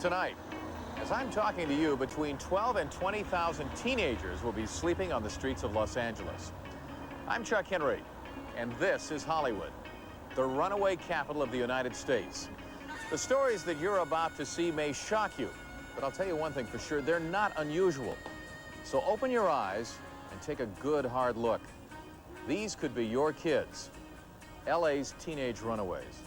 Tonight, as I'm talking to you, between 12 and 20,000 teenagers will be sleeping on the streets of Los Angeles. I'm Chuck Henry, and this is Hollywood, the runaway capital of the United States. The stories that you're about to see may shock you, but I'll tell you one thing for sure, they're not unusual. So open your eyes and take a good hard look. These could be your kids, LA's teenage runaways.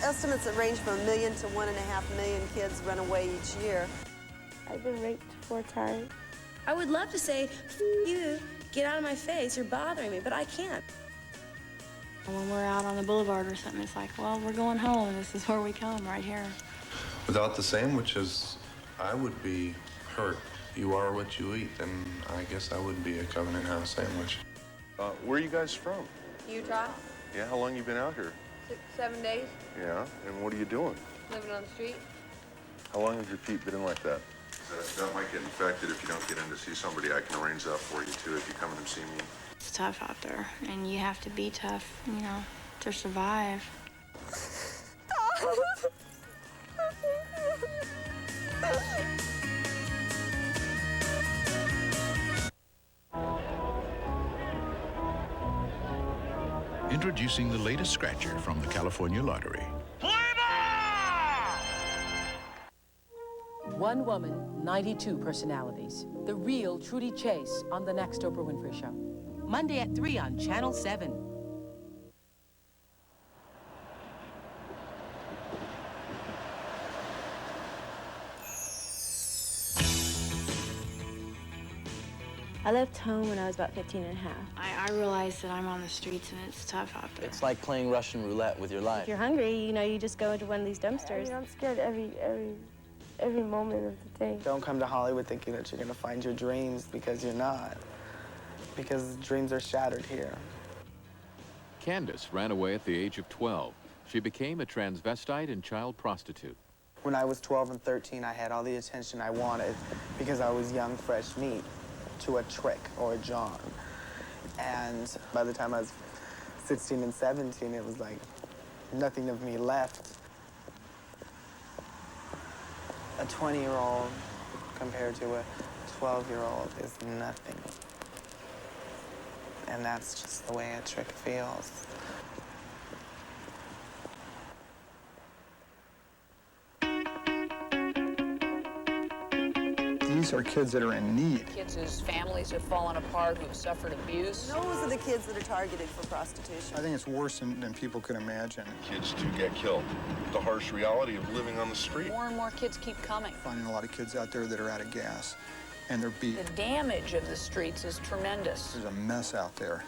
Estimates that range from 1 million to 1.5 million kids run away each year. I've been raped 4 times. I would love to say, F you, get out of my face, you're bothering me, but I can't. When we're out on the boulevard or something, it's like, well, we're going home. This is where we come, right here. Without the sandwiches, I would be hurt. You are what you eat, and I guess I would be a Covenant House sandwich. Where are you guys from? Utah. Yeah, how long you been out here? 6, 7 days. Yeah, and what are you doing? Living on the street. How long has your feet been in like that? That might get infected if you don't get in to see somebody. I can arrange that for you, too, if you come in and see me. It's tough out there, and you have to be tough, you know, to survive. Introducing the latest scratcher from the California Lottery. One woman, 92 personalities. The real Trudy Chase on the next Oprah Winfrey Show. Monday at 3 on Channel 7. I left home when I was about 15 and a half. I realized that I'm on the streets and it's tough out there. It's like playing Russian roulette with your life. If you're hungry, you know, you just go into one of these dumpsters. I mean, I'm scared every moment of the day. Don't come to Hollywood thinking that you're going to find your dreams, because you're not. Because dreams are shattered here. Candace ran away at the age of 12. She became a transvestite and child prostitute. When I was 12 and 13, I had all the attention I wanted because I was young, fresh meat to a Trick or a John. And by the time I was 16 and 17, it was like nothing of me left. A 20-year-old compared to a 12-year-old is nothing. And that's just the way a Trick feels. These are kids that are in need. Kids whose families have fallen apart, who've suffered abuse. Those are the kids that are targeted for prostitution. I think it's worse than people could imagine. Kids do get killed. The harsh reality of living on the street. More and more kids keep coming. Finding a lot of kids out there that are out of gas, and they're beat. The damage of the streets is tremendous. There's a mess out there.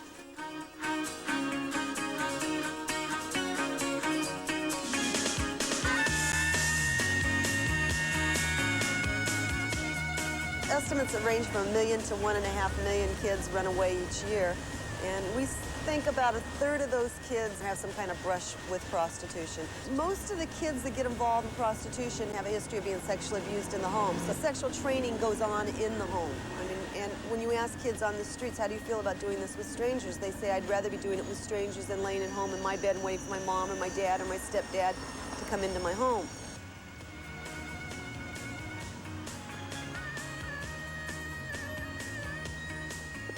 Estimates that range from 1 million to 1.5 million kids run away each year. And we think about 1/3 of those kids have some kind of brush with prostitution. Most of the kids that get involved in prostitution have a history of being sexually abused in the home. So sexual training goes on in the home. I mean, and when you ask kids on the streets, how do you feel about doing this with strangers? They say, I'd rather be doing it with strangers than laying at home in my bed and waiting for my mom or my dad or my stepdad to come into my home.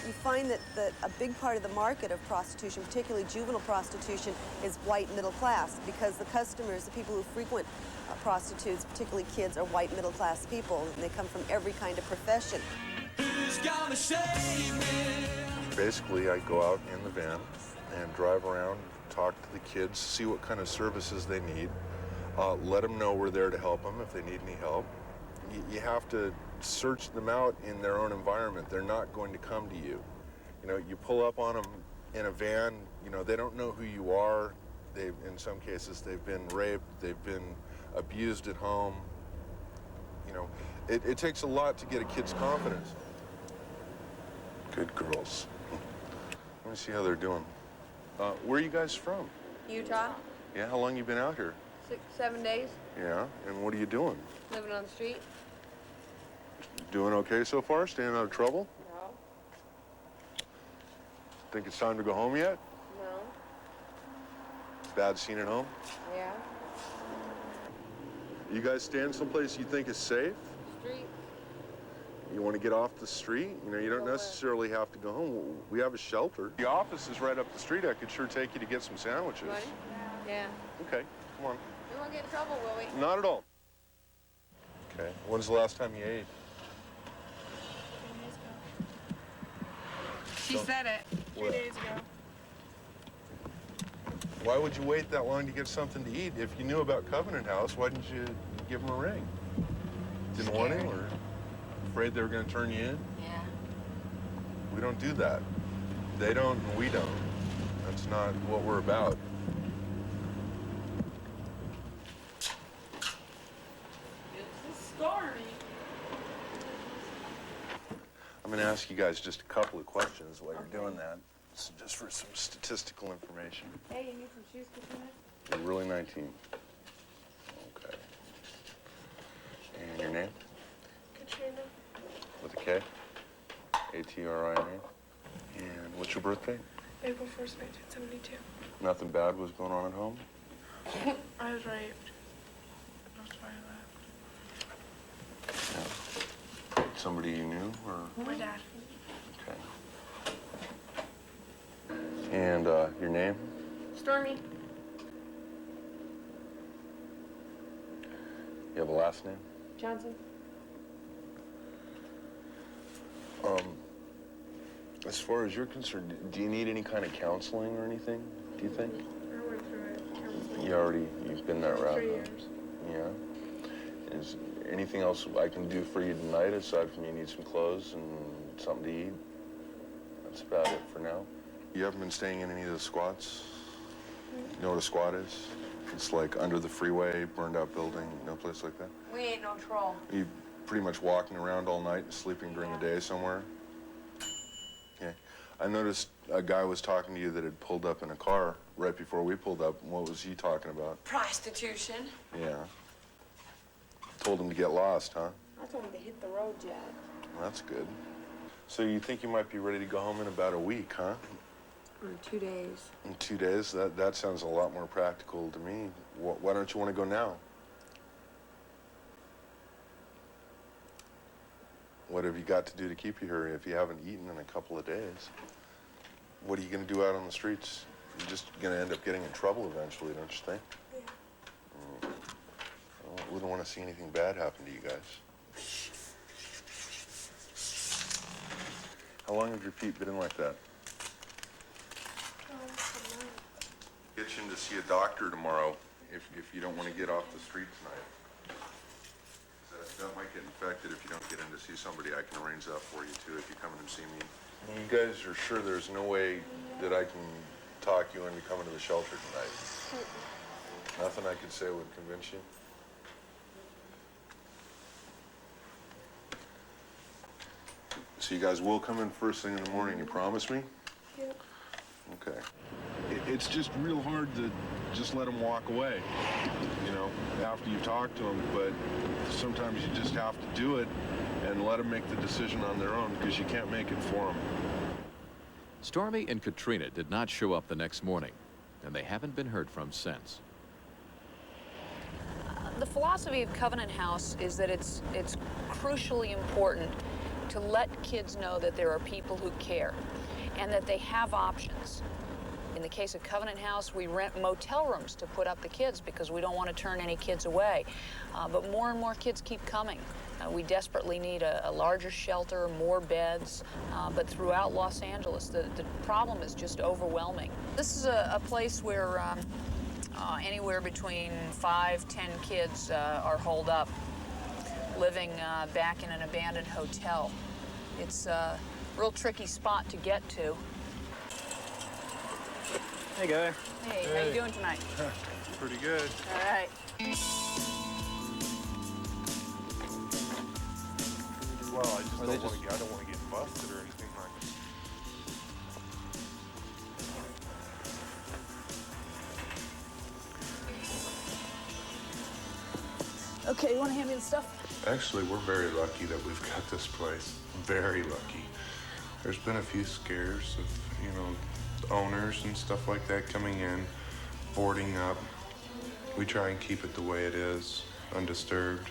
You find that a big part of the market of prostitution, particularly juvenile prostitution, is white middle class, because the customers, the people who frequent prostitutes, particularly kids, are white middle class people, and they come from every kind of profession. Who's gonna save me? Basically, I go out in the van and drive around, talk to the kids, see what kind of services they need, let them know we're there to help them if they need any help. You have to search them out in their own environment. They're not going to come to you. You know, you pull up on them in a van, you know, they don't know who you are. In some cases, they've been raped, they've been abused at home. You know, it takes a lot to get a kid's confidence. Good girls. Let me see how they're doing. Where are you guys from? Utah. Yeah, how long you been out here? 6, 7 days. Yeah, and what are you doing? Living on the street. Doing okay so far? Staying out of trouble? No. Think it's time to go home yet? No. Bad scene at home? Yeah. You guys staying someplace you think is safe? Street. You want to get off the street? You know, you don't necessarily have to go home. We have a shelter. The office is right up the street. I could sure take you to get some sandwiches. Right? Yeah. Okay, come on. We won't get in trouble, will we? Not at all. Okay, when's the last time you ate? She said it 3 days ago. Why would you wait that long to get something to eat? If you knew about Covenant House, why didn't you give them a ring? Didn't want to, or afraid they were going to turn you in? Yeah. We don't do that. They don't, and we don't. That's not what we're about. It's stormy. I'm going to ask you guys just a couple of questions while you're doing that. This is just for some statistical information. Hey, you need some shoes, Katrina? You're really 19. Okay. And your name? Katrina. With a K? A-T-R-I-N-A? And what's your birthday? April 1st, 1972. Nothing bad was going on at home? I was raped. That's why I left. Yeah. Somebody you knew, or? My dad. Okay. And your name? Stormy. You have a last name? Johnson. As far as you're concerned, do you need any kind of counseling or anything, do you think? I went through it. Counseling. You've been that route? 3 years. Yeah. Is anything else I can do for you tonight aside from you need some clothes and something to eat? That's about it for now. You haven't been staying in any of the squats? You know what a squat is? It's like under the freeway, burned out building, no place like that? We ain't no troll. You pretty much walking around all night and sleeping during the day somewhere? Okay. I noticed a guy was talking to you that had pulled up in a car right before we pulled up. What was he talking about? Prostitution. Yeah. Told him to get lost, huh? I told him to hit the road, Jack. Well, that's good. So you think you might be ready to go home in about a week, huh? In 2 days. In 2 days? That sounds a lot more practical to me. Why don't you want to go now? What have you got to do to keep you here if you haven't eaten in a couple of days? What are you going to do out on the streets? You're just going to end up getting in trouble eventually, don't you think? Yeah. Well, we don't want to see anything bad happen to you guys. How long have your feet been like that? Get you in to see a doctor tomorrow if you don't want to get off the street tonight. That might get infected if you don't get in to see somebody. I can arrange that for you, too, if you come in and see me. You guys are sure there's no way that I can talk you into coming to the shelter tonight? Nothing I could say would convince you? So you guys will come in first thing in the morning, you promise me? Yep. Okay. It's just real hard to just let them walk away, you know, after you talk to them, but sometimes you just have to do it and let them make the decision on their own because you can't make it for them. Stormy and Katrina did not show up the next morning, and they haven't been heard from since. The philosophy of Covenant House is that it's crucially important to let kids know that there are people who care and that they have options. In the case of Covenant House, we rent motel rooms to put up the kids because we don't want to turn any kids away. But more and more kids keep coming. We desperately need a larger shelter, more beds, but throughout Los Angeles, the problem is just overwhelming. This is a place where anywhere between 5-10 kids are holed up, living back in an abandoned hotel. It's a real tricky spot to get to. Hey, Guy. Hey, how you doing tonight? Pretty good. All right. Well, I don't want to get busted or anything like that. Okay, you want to hand me the stuff? Actually, we're very lucky that we've got this place. Very lucky. There's been a few scares of, you know, owners and stuff like that coming in, boarding up. We try and keep it the way it is. undisturbed.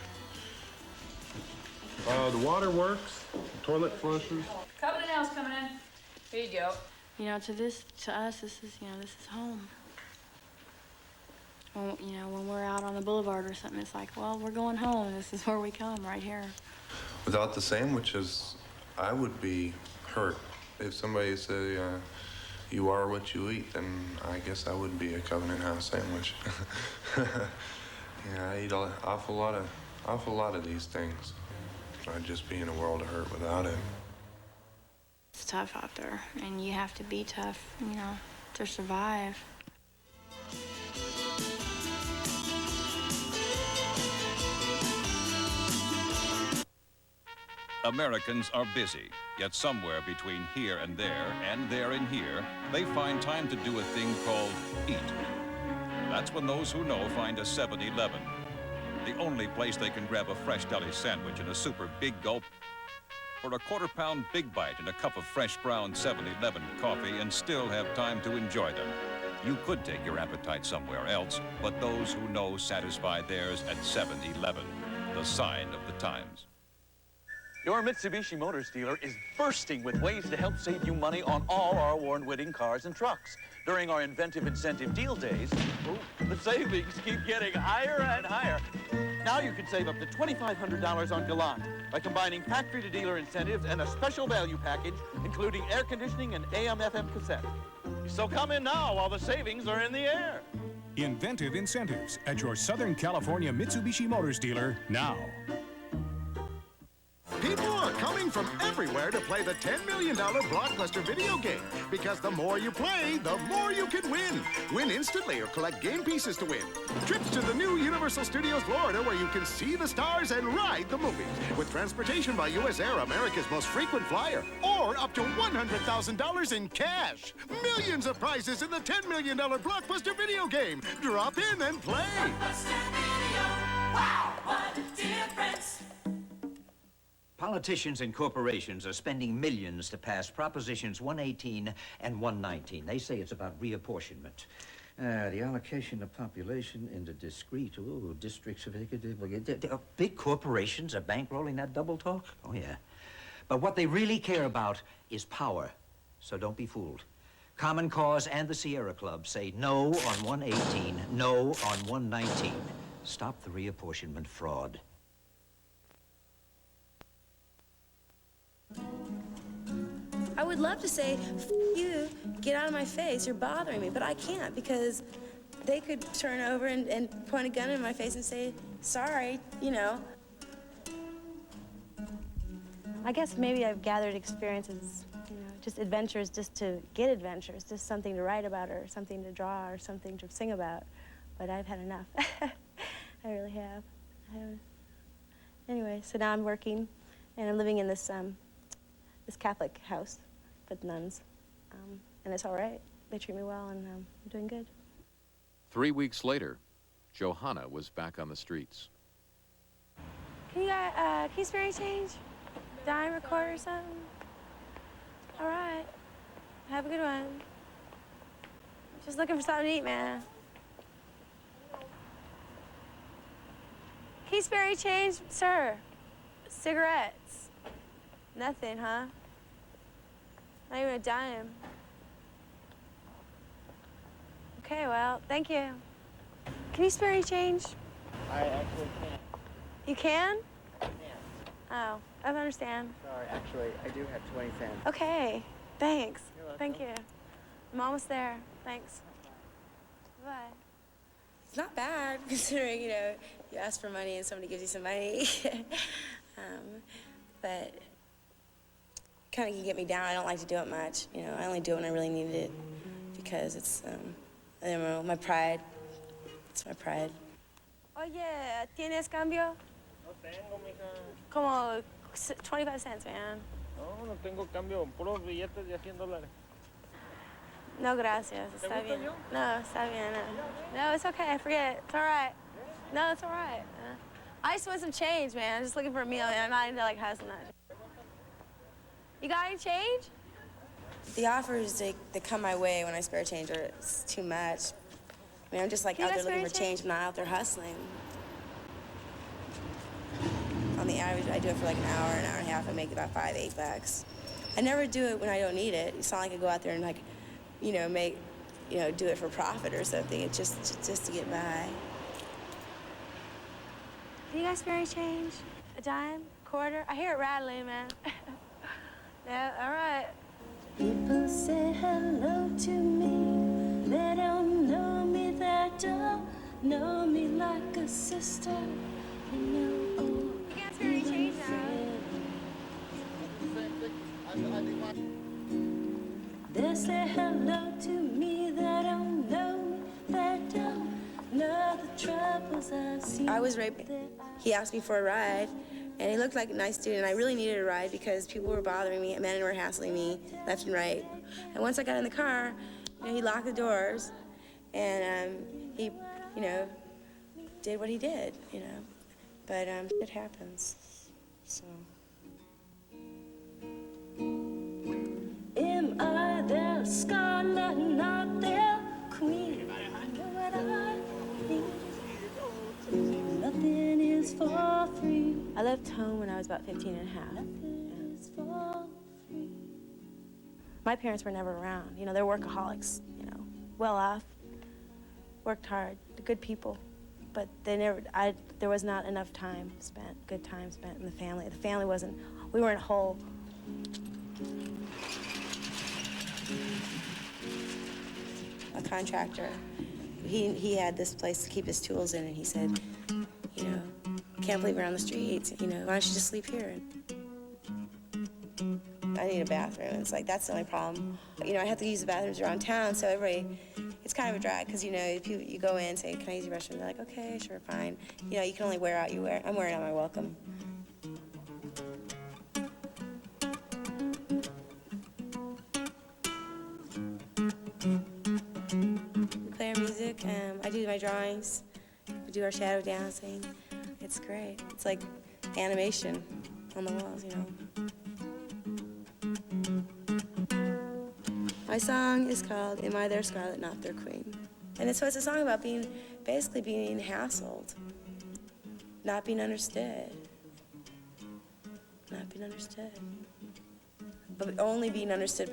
The water works, toilet flushes. Covenant House coming in. Here you go. You know, to us, this is home. When, when we're out on the boulevard or something, it's like, well, we're going home. This is where we come, right here. Without the sandwiches, I would be hurt. If somebody said, you are what you eat, then I guess I would be a Covenant House sandwich. Yeah, I eat an awful lot of these things. I'd just be in a world of hurt without it. It's tough out there, and you have to be tough, to survive. Americans are busy, yet somewhere between here and there in here, they find time to do a thing called eat. That's when those who know find a 7-Eleven. The only place they can grab a fresh deli sandwich and a super big gulp, or a quarter-pound big bite and a cup of fresh brown 7-Eleven coffee and still have time to enjoy them. You could take your appetite somewhere else, but those who know satisfy theirs at 7-Eleven, the sign of the times. Your Mitsubishi Motors dealer is bursting with ways to help save you money on all our award-winning cars and trucks. During our inventive incentive deal days, the savings keep getting higher and higher. Now you can save up to $2,500 on Galant by combining factory-to-dealer incentives and a special value package, including air conditioning and AM/FM cassette. So come in now while the savings are in the air. Inventive incentives at your Southern California Mitsubishi Motors dealer now. People are coming from everywhere to play the $10 million blockbuster video game. Because the more you play, the more you can win. Win instantly or collect game pieces to win. Trips to the new Universal Studios Florida where you can see the stars and ride the movies. With transportation by U.S. Air, America's most frequent flyer. Or up to $100,000 in cash. Millions of prizes in the $10 million blockbuster video game. Drop in and play. Blockbuster video. Wow, what a difference. Politicians and corporations are spending millions to pass Propositions 118 and 119. They say it's about reapportionment. The allocation of population into discrete districts of big corporations are bankrolling that double talk? Oh, yeah. But what they really care about is power. So don't be fooled. Common Cause and the Sierra Club say no on 118, no on 119. Stop the reapportionment fraud. I would love to say, F you, get out of my face, you're bothering me, but I can't because they could turn over and point a gun in my face and say, sorry, I guess maybe I've gathered experiences, just adventures just to get adventures, just something to write about or something to draw or something to sing about. But I've had enough. I really have. Anyway, so now I'm working and I'm living in this Catholic house with nuns, and it's all right. They treat me well, and I'm doing good. 3 weeks later, Johanna was back on the streets. Can you spare any change? Dime or quarter or something? All right. Have a good one. Just looking for something to eat, man. Can you spare any change, sir? Cigarettes. Nothing, huh? Not even a dime. Okay, well, thank you. Can you spare any change? I actually can't. You can? Yeah. Oh, I don't understand. Sorry, actually, I do have 20 cents. Okay, thanks. You're welcome. Thank you. I'm almost there. Thanks. Bye. It's not bad considering, you ask for money and somebody gives you some money. But kind of can get me down. I don't like to do it much. I only do it when I really need it because it's, I don't know, my pride. It's my pride. Oye, ¿tienes cambio? No tengo, mija. Como 25 cents, man. No tengo cambio. Puros billetes de $100. No, gracias. Está bien. No, está bien. No, it's okay. Forget it. It's all right. No, it's all right. I just want some change, man. I'm just looking for a meal, and I'm not into, hustling that. You got any change? The offers that come my way when I spare change are too much. I mean, I'm just out there looking for change. I'm not out there hustling. On the average, I do it for like an hour and a half. I make about $5, $8. I never do it when I don't need it. It's not like I go out there and like, do it for profit or something. It's just to get by. Do you guys spare any change? A dime? Quarter? I hear it rattling, man. Yeah, all right. People say hello to me. They don't know me, they don't know me like a sister. You know, oh, You guys spare any change now? they say hello to me, they don't know me, they don't know the troubles I've seen. I was raped. He asked me for a ride, and he looked like a nice dude, and I really needed a ride because people were bothering me, men were hassling me left and right. And once I got in the car, he locked the doors, and he, did what he did, But it happens, so. Am I their scarlet, not their queen? Nothing is for free. I left home when I was about 15 and a half. Nothing is for free. My parents were never around. They're workaholics, well off, worked hard, good people. But there was not enough good time spent in the family. The family we weren't whole. A contractor, he had this place to keep his tools in, and he said, can't believe we're on the streets, why don't you just sleep here? I need a bathroom. It's like, that's the only problem. I have to use the bathrooms around town, so it's kind of a drag, because, you go in and say, can I use your restroom? They're like, okay, sure, fine. You can only wear out I'm wearing out my welcome. We play our music, I do my drawings, we do our shadow dancing. It's great. It's like animation on the walls, My song is called Am I Their Scarlet, Not Their Queen? And it's a song about basically being hassled, not being understood. Not being understood. But only being understood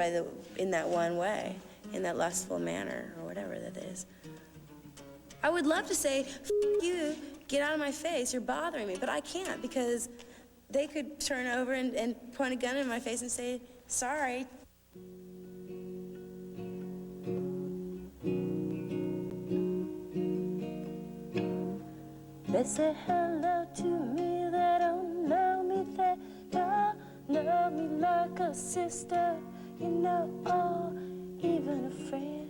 in that one way, in that lustful manner, or whatever that is. I would love to say, F you, get out of my face, you're bothering me, but I can't, because they could turn over and point a gun in my face and say, sorry. They say hello to me, they don't know me, they don't know me like a sister, or even a friend.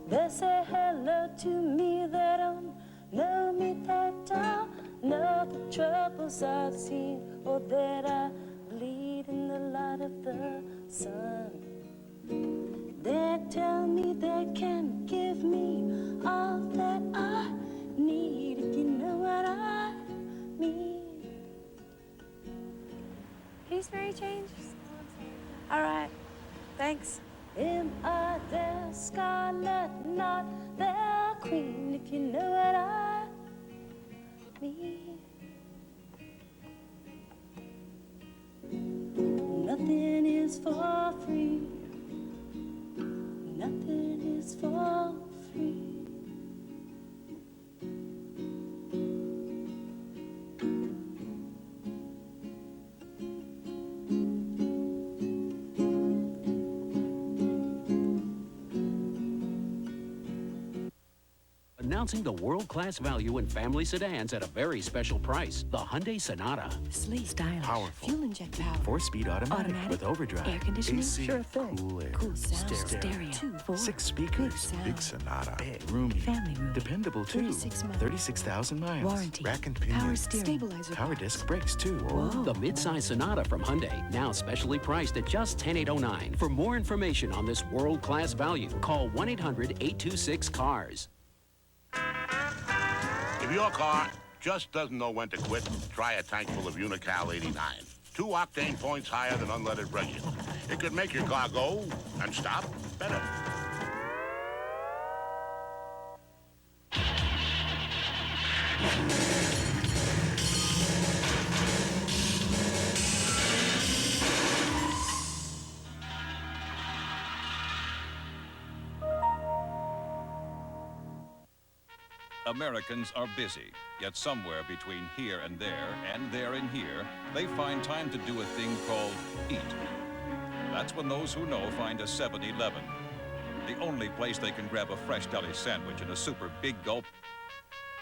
They say hello to me, they don't know me, they don't know the troubles I've seen, or that I bleed in the light of the sun. They tell me they can give me all that I need, if you know what I mean. Can you spare any change? All right, thanks. Am I their scarlet, not their queen, if you know what I mean? Nothing is for free. Nothing is for free. Announcing the world-class value in family sedans at a very special price. The Hyundai Sonata. Sleek, stylish, Powerful. fuel inject power, 4-speed automatic with overdrive. air conditioning, AC, sure thing, cool air, cool sound, stereo, 2, 4, 6 speakers, big sound, big Sonata, big, roomy, family room, dependable too, 36 miles, 36,000 miles, warranty, rack and pinion, power steering, stabilizer, power disc brakes too. Whoa. The midsize Sonata from Hyundai, now specially priced at just $10,809. For more information on this world-class value, call 1-800-826-CARS. If your car just doesn't know when to quit, try a tank full of Unical 89. 2 octane points higher than unleaded regular. It could make your car go and stop better. Americans are busy, yet somewhere between here and there in here, they find time to do a thing called eat. That's when those who know find a 7-Eleven, the only place they can grab a fresh deli sandwich and a super big gulp,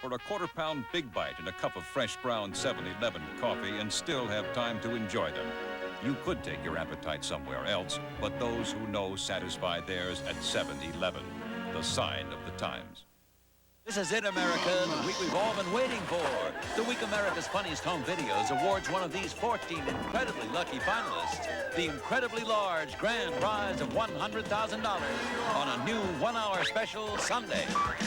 or a quarter-pound Big Bite and a cup of fresh ground 7-Eleven coffee and still have time to enjoy them. You could take your appetite somewhere else, but those who know satisfy theirs at 7-Eleven, the sign of the times. This is it, America, the week we've all been waiting for. The week America's Funniest Home Videos awards one of these 14 incredibly lucky finalists the incredibly large grand prize of $100,000 on a new one-hour special Sunday.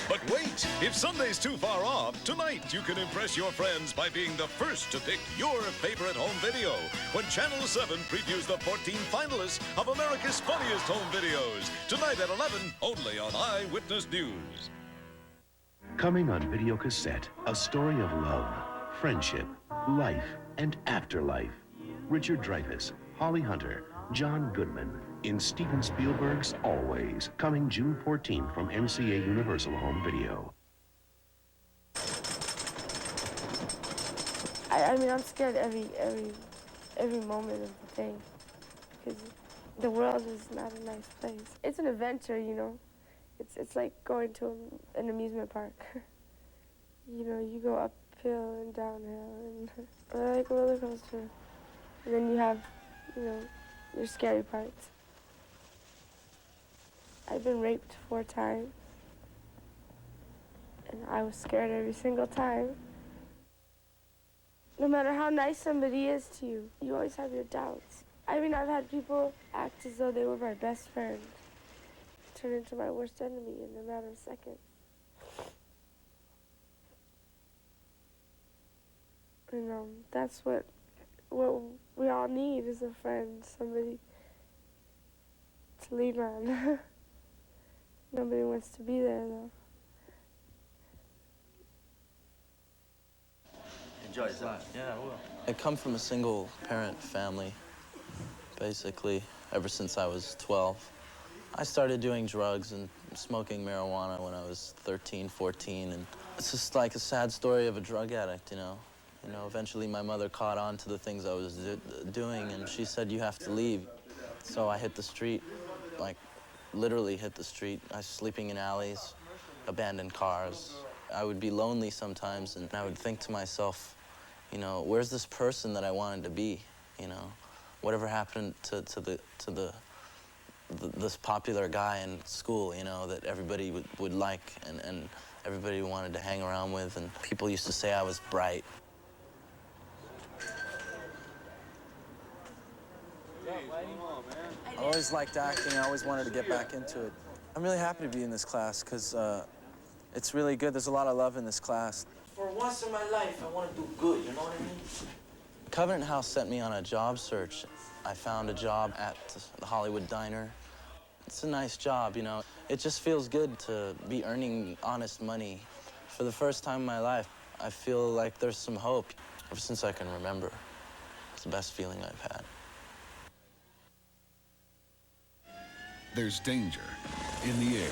But wait, if Sunday's too far off, tonight you can impress your friends by being the first to pick your favorite home video when Channel 7 previews the 14 finalists of America's Funniest Home Videos. Tonight at 11, only on Eyewitness News. Coming on video cassette, a story of love, friendship, life, and afterlife. Richard Dreyfuss, Holly Hunter, John Goodman, in Steven Spielberg's Always, coming June 14th from MCA Universal Home Video. I mean, I'm scared every moment of the thing, because the world is not a nice place. It's an adventure, you know. It's like going to an amusement park. You know, you go uphill and downhill, and like a roller coaster. And then you have, you know, your scary parts. I've been raped 4 times, and I was scared every single time. No matter how nice somebody is to you, you always have your doubts. I mean, I've had people act as though they were my best friend, turn into my worst enemy in a matter of seconds. And that's what we all need is a friend, somebody to lean on. Nobody wants to be there, though. Enjoy that. Yeah, I will. I come from a single-parent family, basically, ever since I was 12. I started doing drugs and smoking marijuana when I was 13, 14, and it's just like a sad story of a drug addict, you know. You know, eventually my mother caught on to the things I was doing, and she said, you have to leave. So I hit the street, like, literally hit the street. I was sleeping in alleys, abandoned cars. I would be lonely sometimes, and I would think to myself, you know, where's this person that I wanted to be, you know? Whatever happened to this popular guy in school, you know, that everybody would like and everybody wanted to hang around with, and people used to say I was bright. I always liked acting. I always wanted to get back into it. I'm really happy to be in this class because it's really good. There's a lot of love in this class. For once in my life, I want to do good, you know what I mean? Covenant House sent me on a job search. I found a job at the Hollywood Diner. It's a nice job, you know. It just feels good to be earning honest money. For the first time in my life, I feel like there's some hope. Ever since I can remember, it's the best feeling I've had. There's danger in the air.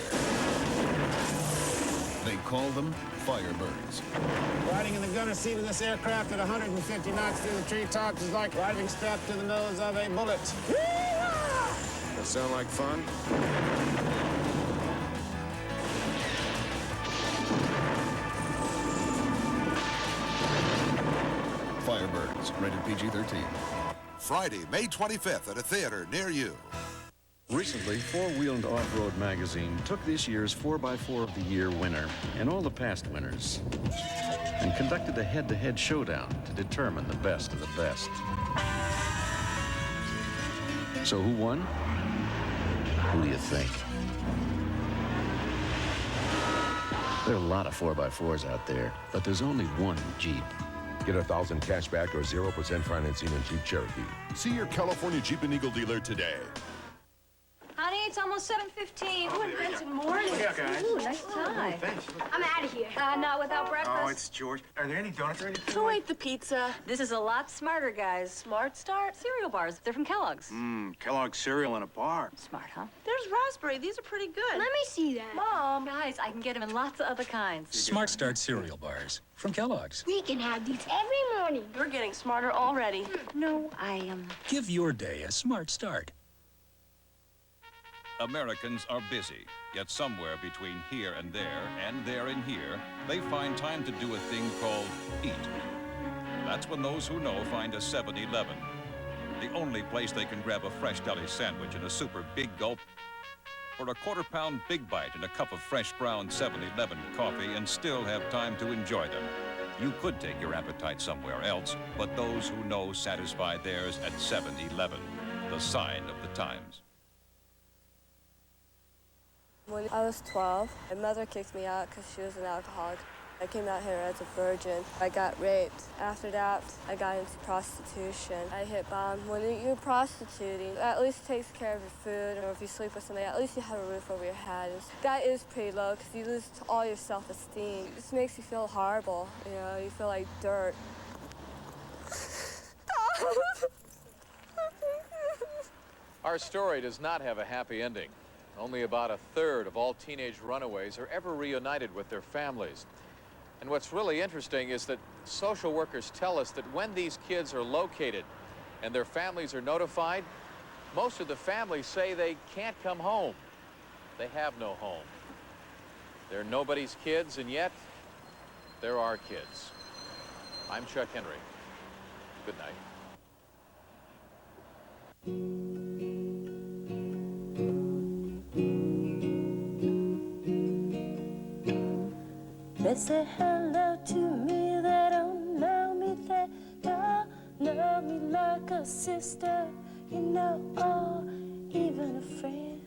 They call them Firebirds. Riding in the gunner seat of this aircraft at 150 knots through the treetops is like riding strapped to the nose of a bullet. That sound like fun? Firebirds, rated PG-13. Friday, May 25th at a theater near you. Recently, Four Wheeled Off-Road magazine took this year's 4x4 of the Year winner and all the past winners and conducted a head-to-head showdown to determine the best of the best. So who won? Who do you think? There are a lot of 4x4s out there, but there's only one Jeep. Get 1,000 cash back or 0% financing in Jeep Cherokee. See your California Jeep and Eagle dealer today. Honey, it's almost 7:15. Oh, Benson morning. Yeah, guys. Ooh, nice tie. Thanks. I'm out of here. Not without breakfast. Oh, it's George. Are there any donuts or anything? Who ate the pizza? This is a lot smarter, guys. Smart Start? Cereal bars. They're from Kellogg's. Kellogg's cereal in a bar. Smart, huh? There's raspberry. These are pretty good. Let me see that. Mom. Guys, I can get them in lots of other kinds. Smart Start cereal bars from Kellogg's. We can have these every morning. You're getting smarter already. No, I am. Give your day a smart start. Americans are busy, yet somewhere between here and there in here, they find time to do a thing called eat. That's when those who know find a 7-Eleven. The only place they can grab a fresh deli sandwich and a super big gulp, or a quarter-pound Big Bite and a cup of fresh ground 7-Eleven coffee and still have time to enjoy them. You could take your appetite somewhere else, but those who know satisfy theirs at 7-Eleven, the sign of the times. When I was 12, my mother kicked me out because she was an alcoholic. I came out here as a virgin. I got raped. After that, I got into prostitution. I hit bottom. When you're prostituting, at least it takes care of your food, or if you sleep with somebody, at least you have a roof over your head. That is pretty low because you lose all your self-esteem. It just makes you feel horrible, you know, you feel like dirt. Our story does not have a happy ending. Only about 1/3 of all teenage runaways are ever reunited with their families. And what's really interesting is that social workers tell us that when these kids are located and their families are notified, most of the families say they can't come home. They have no home. They're nobody's kids, and yet they're our kids. I'm Chuck Henry. Good night. They say hello to me, they don't know me, they don't know me like a sister, you know, or even a friend.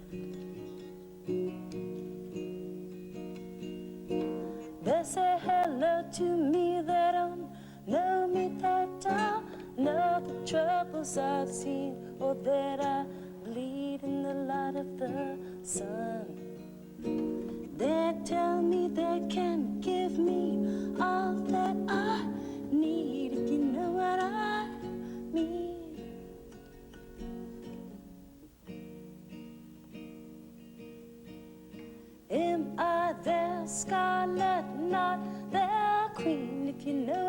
They say hello to me, they don't know me, they don't know the troubles I've seen, or that I bleed in the light of the sun. They tell me they can give me all that I need, if you know what I mean. Am I their scarlet, not their queen, if you know